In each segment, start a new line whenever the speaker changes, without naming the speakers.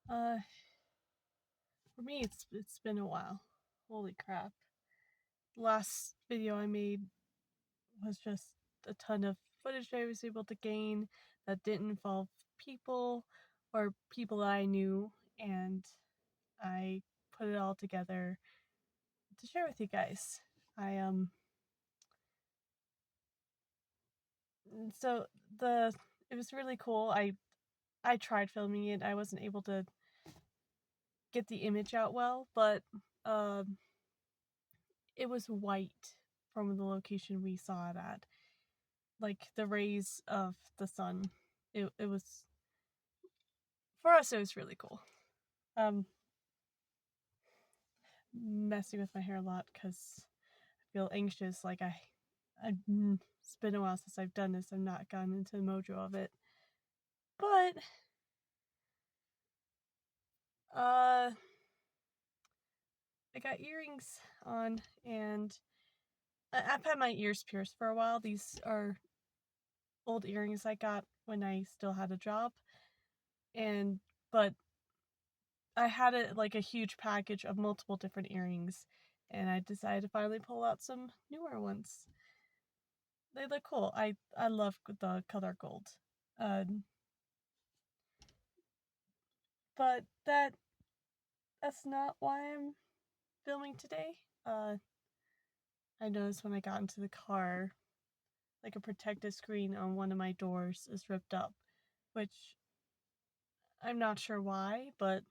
Uh, for me, it's been a while. Holy crap! The last video I made was just a ton of footage I was able to gain that didn't involve people or people that I knew, and I put it all together to share with you guys. I so the it was really cool. I tried filming it. I wasn't able to get the image out well, but um it was white from the location we saw it at. Like the rays of the sun. It was for us it was really cool. Um Messing with my hair a lot cuz I feel anxious like it's been a while since I've done this. I've not gotten into the mojo of it. But uh I got earrings on and I've had my ears pierced for a while. These are old earrings I got when I still had a job. And but I had a huge package of multiple different earrings, and I decided to finally pull out some newer ones. They look cool. I love the color gold. Uh, but that's not why I'm filming today. I noticed when I got into the car, like a protective screen on one of my doors is ripped up, which I'm not sure why, but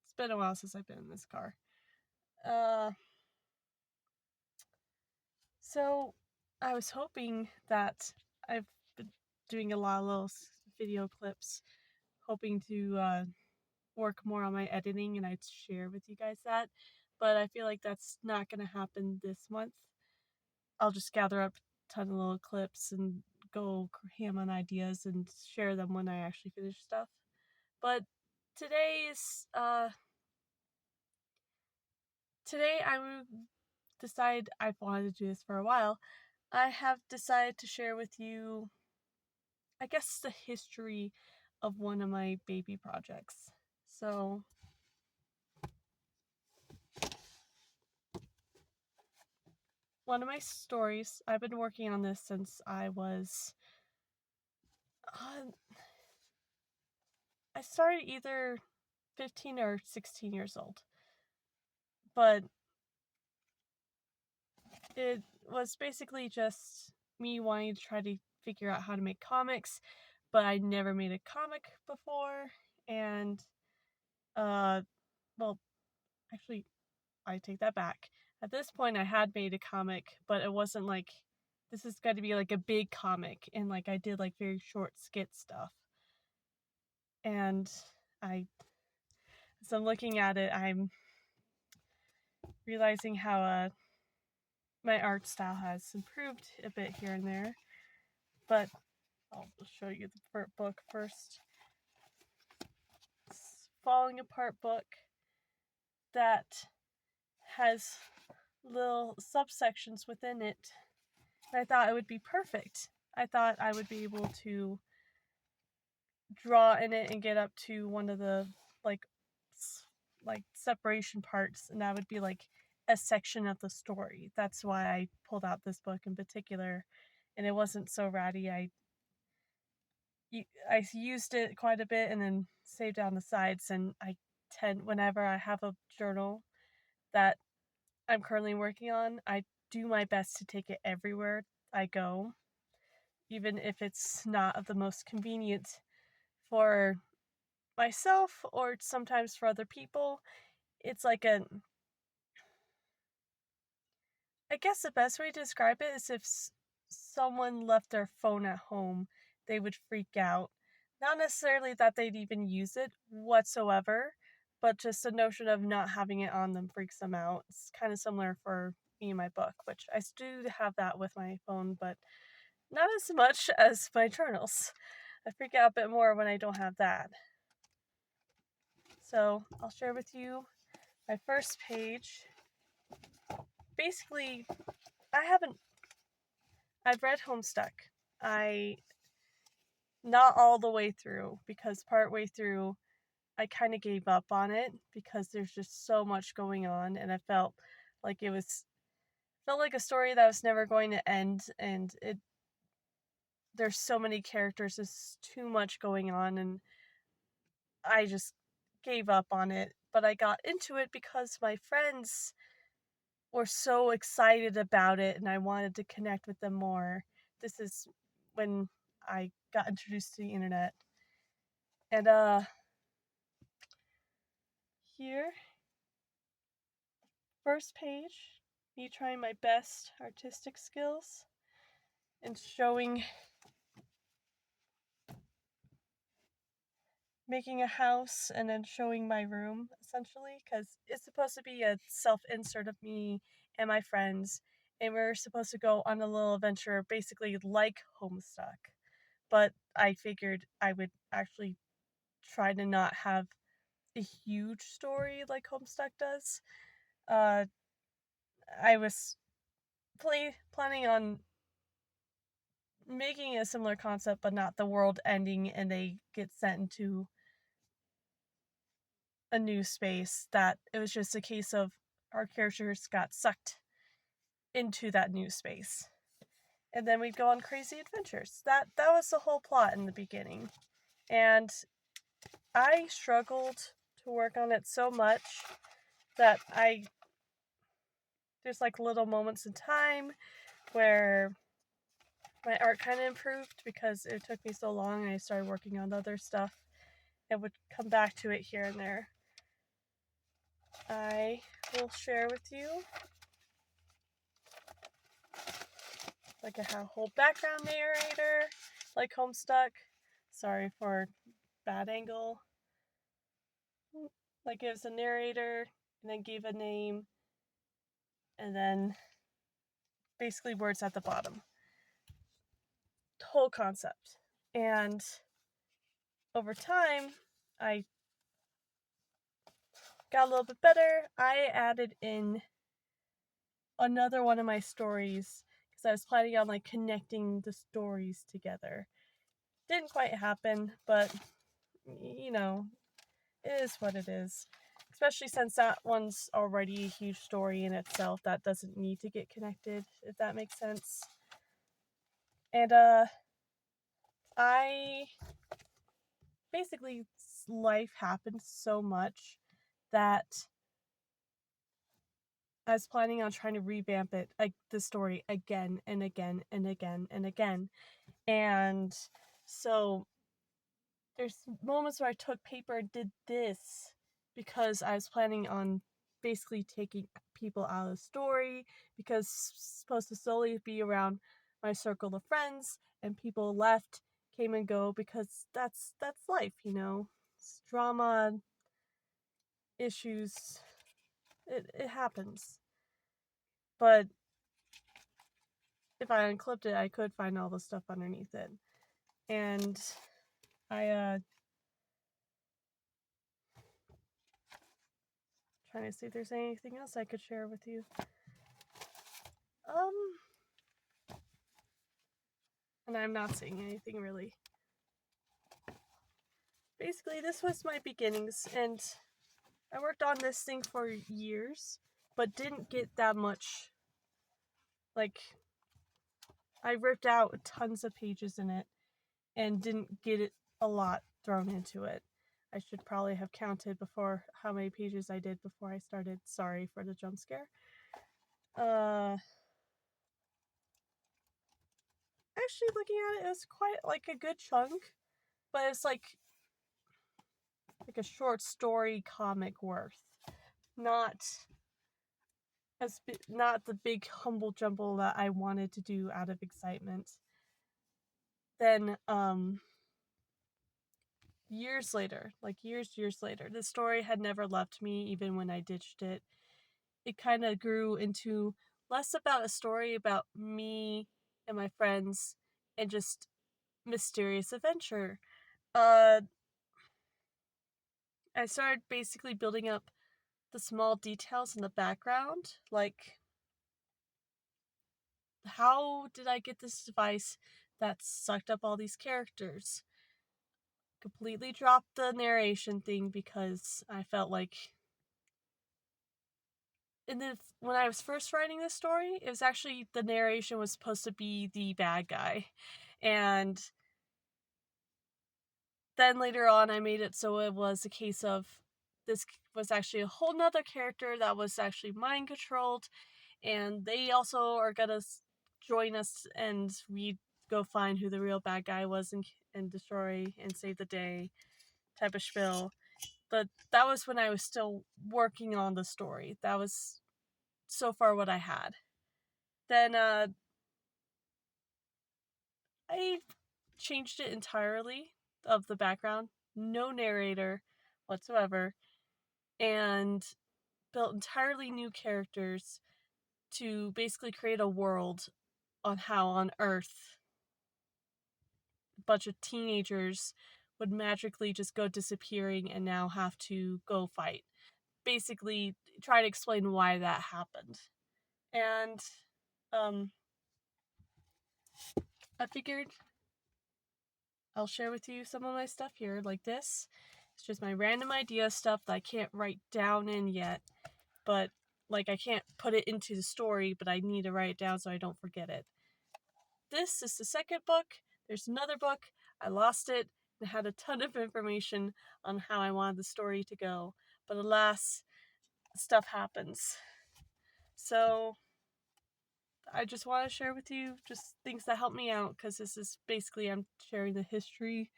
it's been a while since I've been in this car. Uh, So I was hoping that I've been doing a lot of little video clips, hoping to work more on my editing, and I'd share with you guys that. But I feel like that's not going to happen this month. I'll just gather up a ton of little clips and go ham on ideas and share them when I actually finish stuff. But today's today I decided I've wanted to do this for a while. I have decided to share with you, I guess, the history of one of my baby projects. So, one of my stories, I've been working on this since uh, I started either 15 or 16 years old. But it was basically just me wanting to try to figure out how to make comics, but I never made a comic before. And, uh, well, actually, I take that back. At this point, I had made a comic, but it wasn't like this is going to be like a big comic, and like I did like very short skit stuff. And I, as I'm looking at it, I'm realizing how my art style has improved a bit here and there. But I'll show you the book first. It's Falling Apart book that has little subsections within it. And I thought it would be perfect. I thought I would be able to draw in it and get up to one of the like separation parts, and that would be like a section of the story. That's why I pulled out this book in particular, and it wasn't so ratty. I used it quite a bit and then saved down the sides, and I tend, whenever I have a journal that I'm currently working on, I do my best to take it everywhere I go, even if it's not of the most convenient for myself or sometimes for other people. It's like I guess the best way to describe it is if someone left their phone at home, they would freak out. Not necessarily that they'd even use it whatsoever, but just the notion of not having it on them freaks them out. It's kind of similar for me and my book, which I do have that with my phone, but not as much as my journals. I freak out a bit more when I don't have that. So I'll share with you my first page. Basically, I haven't. I've read Homestuck. I Not all the way through, because partway through I kind of gave up on it because there's just so much going on, and I like it was felt like a story that was never going to end, and there's so many characters, there's too much going on, and I just gave up on it. But I got into it because my friends were so excited about it and I wanted to connect with them more. This is when I got introduced to the internet. And here, first page, me trying my best artistic skills and making a house and then showing my room essentially, because it's supposed to be a self insert of me and my friends, and we're supposed to go on a little adventure basically like Homestuck. But I figured I would actually try to not have a huge story like Homestuck does. Uh, I was planning on making a similar concept, but not the world ending and they get sent into a new space. That it was just a case of our characters got sucked into that new space, and then we'd go on crazy adventures. That was the whole plot in the beginning, and I struggled to work on it so much that there's like little moments in time where my art kind of improved because it took me so long and I started working on other stuff and would come back to it here and there. I will share with you like a whole background narrator like Homestuck. Sorry for bad angle. Like it was a narrator and then gave a name and then basically words at the bottom. Whole concept. And over time, I got a little bit better. I added in another one of my stories because I was planning on like connecting the stories together. Didn't quite happen, but you know, it is what it is. Especially since that one's already a huge story in itself that doesn't need to get connected, if that makes sense. And I basically life happened so much that I was planning on trying to revamp it, like the story again and again and again and again. And so there's moments where I took paper and did this because I was planning on basically taking people out of the story because it's supposed to solely be around my circle of friends, and people left, came and go because that's life, you know. It's drama, issues, it happens. But if I unclipped it, I could find all the stuff underneath it. And I trying to see if there's anything else I could share with you. And I'm not seeing anything really. Basically, this was my beginnings, and I worked on this thing for years, but didn't get that much. Like, I ripped out tons of pages in it and didn't get it a lot thrown into it. I should probably have counted before how many pages I did before I started. Sorry for the jump scare. Actually, looking at it, it was quite like a good chunk, but it's like a short story comic worth, not not the big humble jumble that I wanted to do out of excitement. Then years later, like years later, the story had never left me even when I ditched it. It kind of grew into less about a story about me and my friends and just mysterious adventure. Uh I started basically building up the small details in the background, like how did I get this device that sucked up all these characters? completely dropped the narration thing because I felt like when I was first writing this story, it was actually the narration was supposed to be the bad guy. And then later on I made it so it was a case of this was actually a whole nother character that was actually mind controlled, and they also are gonna join us and we go find who the real bad guy was and destroy and save the day type of spiel. But that was when I was still working on the story. That was so far what I had. Then I changed it entirely of the background, no narrator whatsoever, and built entirely new characters to basically create a world on how on Earth a bunch of teenagers would magically just go disappearing and now have to go fight. Basically, try to explain why that happened. And um, I figured I'll share with you some of my stuff here, like this. It's just my random idea stuff that I can't write down in yet, but like I can't put it into the story, but I need to write it down so I don't forget it. This is the second book. There's another book. I lost it and had a ton of information on how I wanted the story to go, but alas, stuff happens. So I just want to share with you just things that help me out because this is basically I'm sharing the history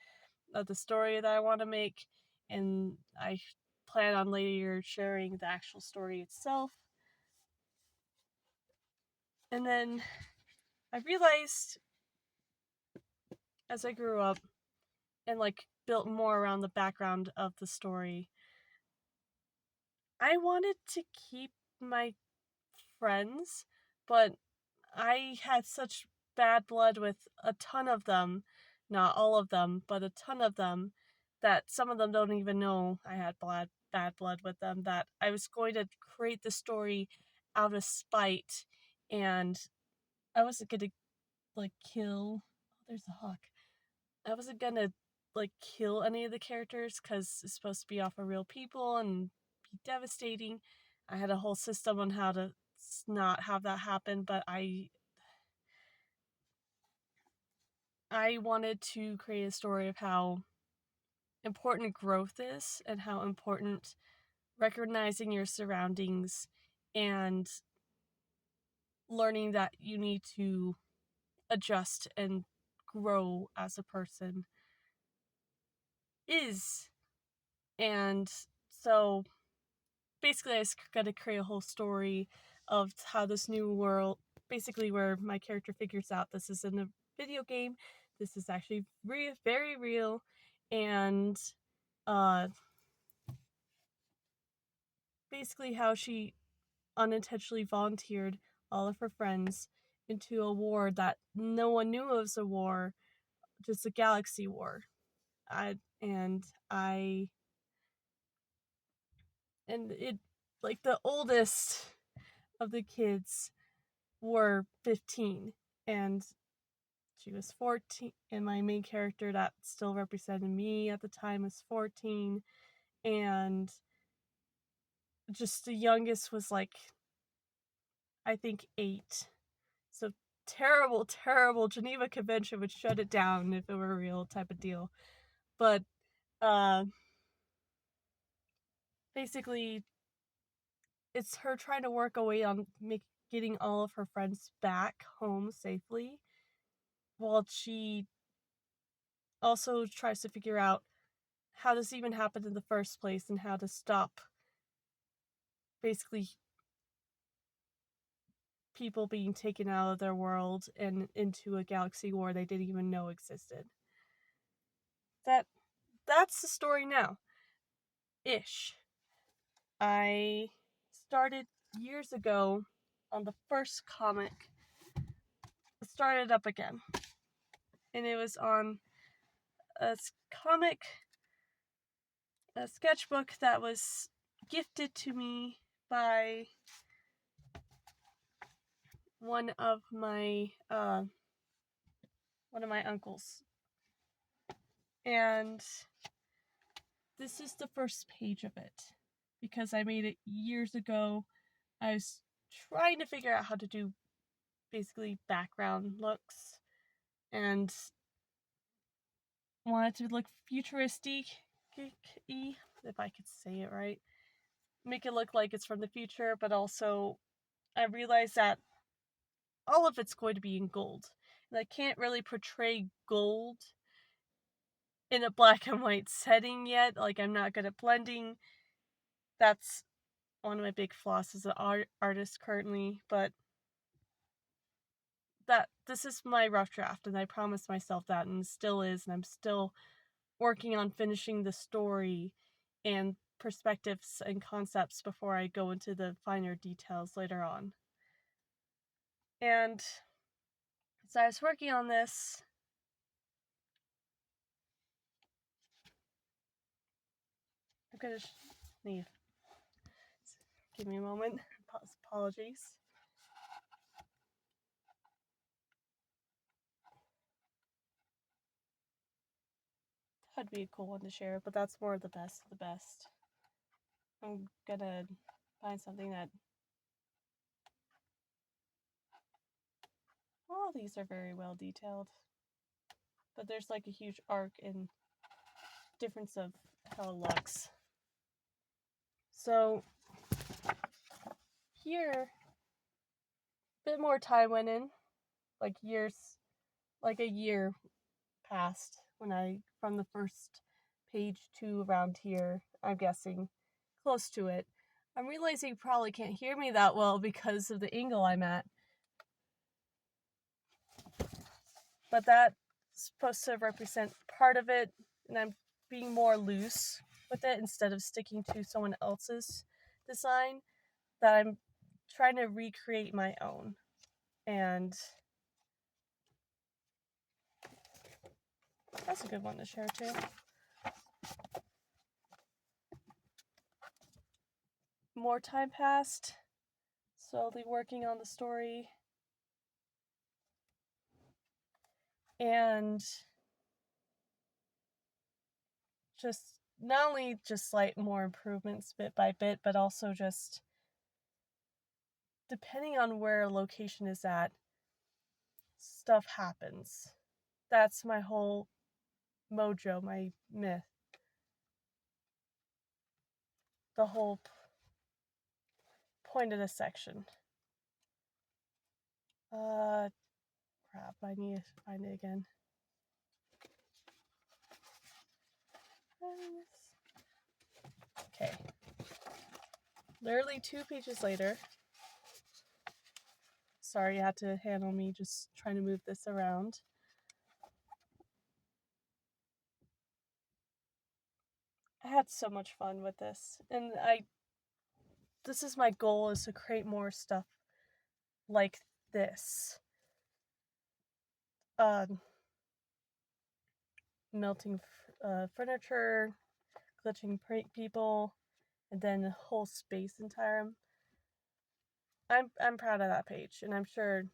of the story that I want to make, and I plan on later sharing the actual story itself. And then I realized as I grew up and like built more around the background of the story, I wanted to keep my friends, but I had such bad blood with a ton of them, not all of them, but a ton of them, that some of them don't even know I had bad blood with them, that I was going to create the story out of spite, and I wasn't gonna like kill. Oh, there's a hawk. I wasn't gonna like kill any of the characters because it's supposed to be off of real people and be devastating. I had a whole system on how to not have that happen, but I wanted to create a story of how important growth is and how important recognizing your surroundings and learning that you need to adjust and grow as a person is. And so basically, I was going to create a whole story of how this new world, basically, where my character figures out this is in a video game, this is actually very real, and uh, basically, how she unintentionally volunteered all of her friends into a war that no one knew was a war, just a galaxy war. I and I and it like the oldest of the kids were 15 and she was 14, and my main character that still represented me at the time was 14, and just the youngest was like I think 8. So terrible Geneva Convention would shut it down if it were a real type of deal. But uh basically it's her trying to work away on getting all of her friends back home safely while she also tries to figure out how this even happened in the first place and how to stop basically people being taken out of their world and into a galaxy war they didn't even know existed. That that's the story now. Ish. I started years ago on the first comic. Started up again. And it was on a comic, a sketchbook that was gifted to me by one of my uncles. And this is the first page of it because I made it years ago. I was trying to figure out how to do basically background looks and wanted to look futuristic, if I could say it right. Make it look like it's from the future, but also I realized that all of it's going to be in gold. And I can't really portray gold in a black and white setting yet. Like, I'm not good at blending. That's one of my big flaws as an artist currently, but this is my rough draft, and I promised myself that, and it still is, and I'm still working on finishing the story and perspectives and concepts before I go into the finer details later on. And as I was working on this, I'm gonna leave. Give me a moment. Apologies. That'd be a cool one to share, but that's more of the best of the best. I'm gonna find something that all these are very well detailed, but there's like a huge arc in difference of how it looks. So here, a bit more time went in, like a year passed from the first page to around here, I'm guessing, close to it. I'm realizing you probably can't hear me that well because of the angle I'm at. But that's supposed to represent part of it, and I'm being more loose with it instead of sticking to someone else's design, that I'm trying to recreate my own. And that's a good one to share too. More time passed, slowly working on the story, and just not only just slight more improvements bit by bit, but also just depending on where a location is at, stuff happens. That's my whole mojo, my myth. The whole point of this section. Crap, I need to find it again. Okay. Literally 2 pages later. Sorry you had to handle me just trying to move this around. I had so much fun with this, and this is my goal, is to create more stuff like this. Melting furniture, glitching people, and then the whole space entire. I'm proud of that page, and I'm sure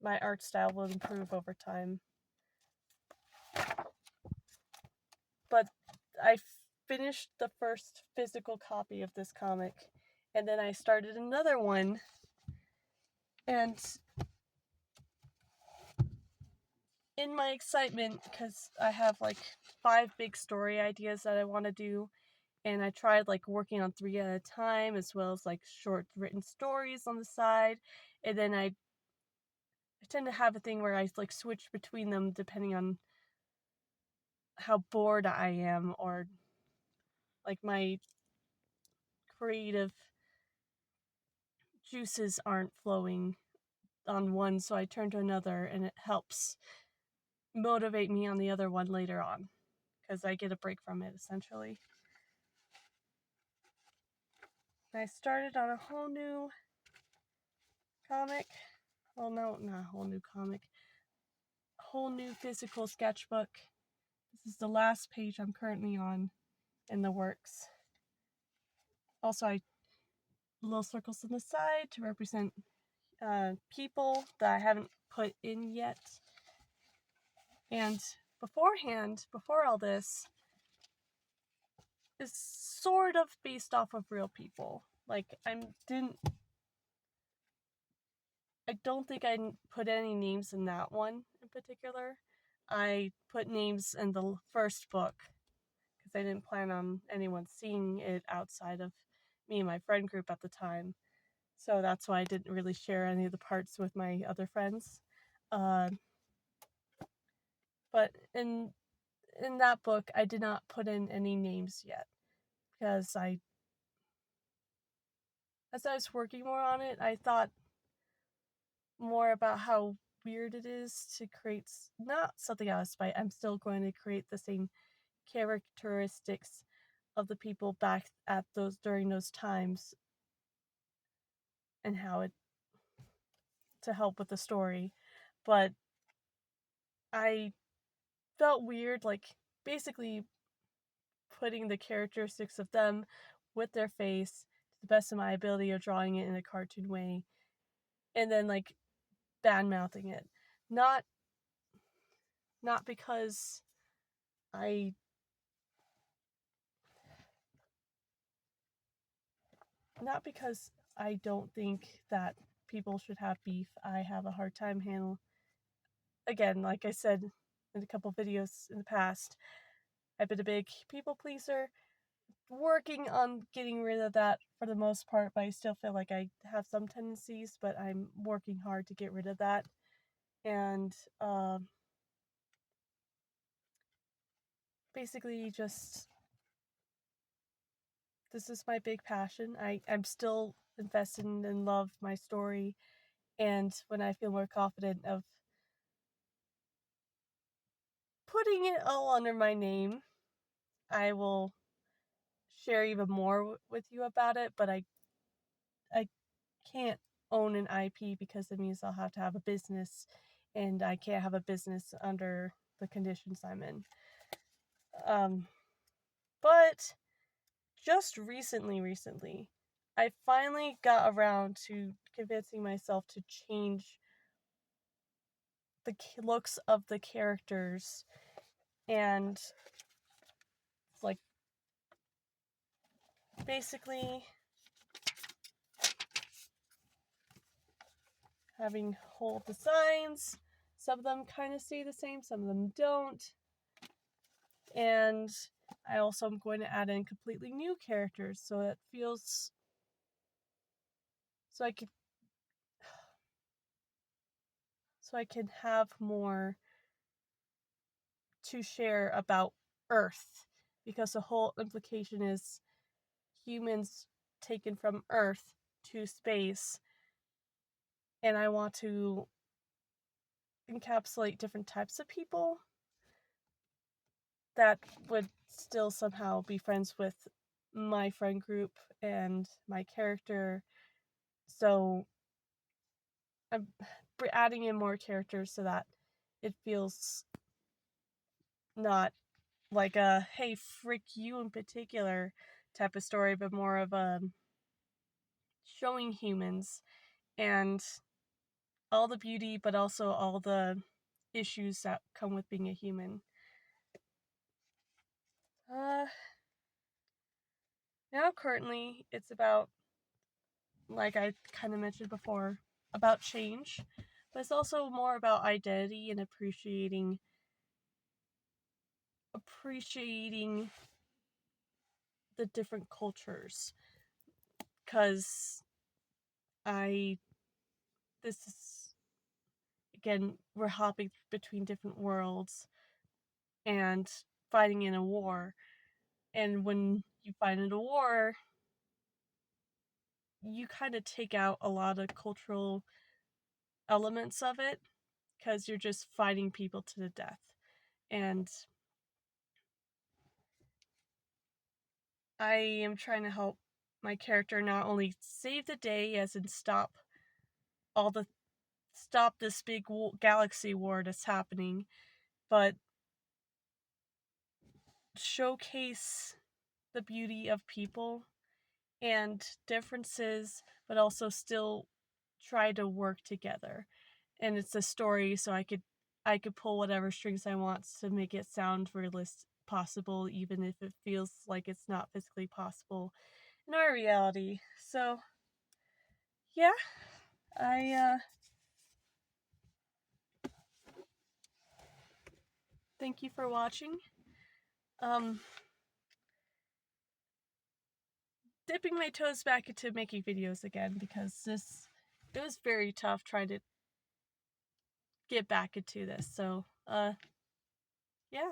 my art style will improve over time. But I finished the first physical copy of this comic, and then I started another one, and in my excitement, because I have like 5 big story ideas that I want to do, and I tried like working on 3 at a time, as well as like short written stories on the side, and then I tend to have a thing where I like switch between them depending on how bored I am, or like my creative juices aren't flowing on one, so I turn to another, and it helps motivate me on the other one later on, because I get a break from it essentially. I started on a whole new comic. Well, no, not a whole new comic. A whole new physical sketchbook. This is the last page I'm currently on in the works. Also, I little circles on the side to represent people that I haven't put in yet. And before all this, is sort of based off of real people. Like, I don't think I put any names in that one in particular. I put names in the first book because I didn't plan on anyone seeing it outside of me and my friend group at the time. So that's why I didn't really share any of the parts with my other friends. Uh, but in that book, I did not put in any names yet because as I was working more on it, I thought more about how weird it is to create not something out of spite. I'm still going to create the same characteristics of the people back at those during those times and how it to help with the story. But I felt weird, like basically putting the characteristics of them with their face to the best of my ability of drawing it in a cartoon way, and then like bad mouthing it. Not not because I not because I don't think that people should have beef. I have a hard time handle again, like I said in a couple videos in the past, I've been a big people pleaser, working on getting rid of that for the most part, but I still feel like I have some tendencies, but I'm working hard to get rid of that. And basically just this is my big passion. I'm still invested in and love my story, and when I feel more confident of putting it all under my name, I will share even more with you about it, but I can't own an IP because it means I'll have to have a business, and I can't have a business under the conditions I'm in. Um, but just recently, I finally got around to convincing myself to change the looks of the characters and like basically having whole designs. Some of them kind of stay the same, some of them don't. And I also am going to add in completely new characters so it feels so I could so I can have more to share about Earth, because the whole implication is humans taken from Earth to space, and I want to encapsulate different types of people that would still somehow be friends with my friend group and my character. So I'm adding in more characters so that it feels not like a hey frick you in particular type of story, but more of a showing humans and all the beauty, but also all the issues that come with being a human. Uh, Now currently it's about, like I kind of mentioned before, about change, but it's also more about identity and appreciating the different cultures, because I this is again we're hopping between different worlds and fighting in a war, and when you fight in a war you kind of take out a lot of cultural elements of it because you're just fighting people to the death. And I am trying to help my character not only save the day, as in all the stop this big galaxy war that's happening, but showcase the beauty of people and differences, but also still try to work together. And it's a story, so I could pull whatever strings I want to make it sound possible, even if it feels like it's not physically possible in our reality. So, yeah, I thank you for watching. Um, dipping my toes back into making videos again because it was very tough trying to get back into this. So, yeah,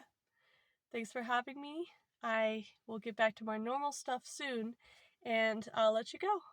thanks for having me. I will get back to my normal stuff soon, and I'll let you go.